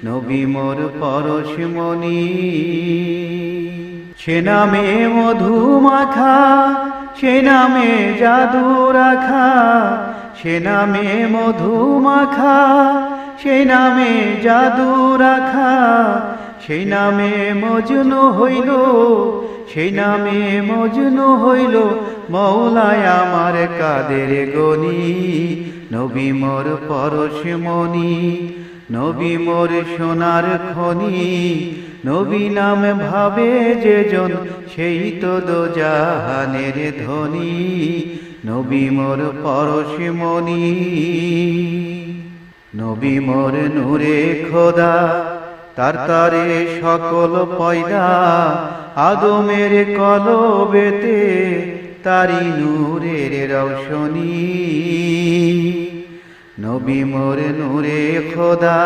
নবী মোর পরশমণি। সে নামে মধু মাখা, সে নামে জাদু রাখা, সে নামে মধু মাখা, সে নামে জাদু রাখা, সেই নামে মজনু হইল, সেই নামে মজনু হইল মৌলায় আমার কাদের গনি। নবী মোর পরশমণি, নবী মোর সোনার খনি, নবী নাম ভাবে যেজন সেই তো দোজাহানের ধনী। নবী মোর পরশমণি, নবী মোর নূরে খোদা, তার তারে সকল পয়দা, আদমের কলবেতে তারি নূরের রৌশনী। নবী মোর নূরে খোদা।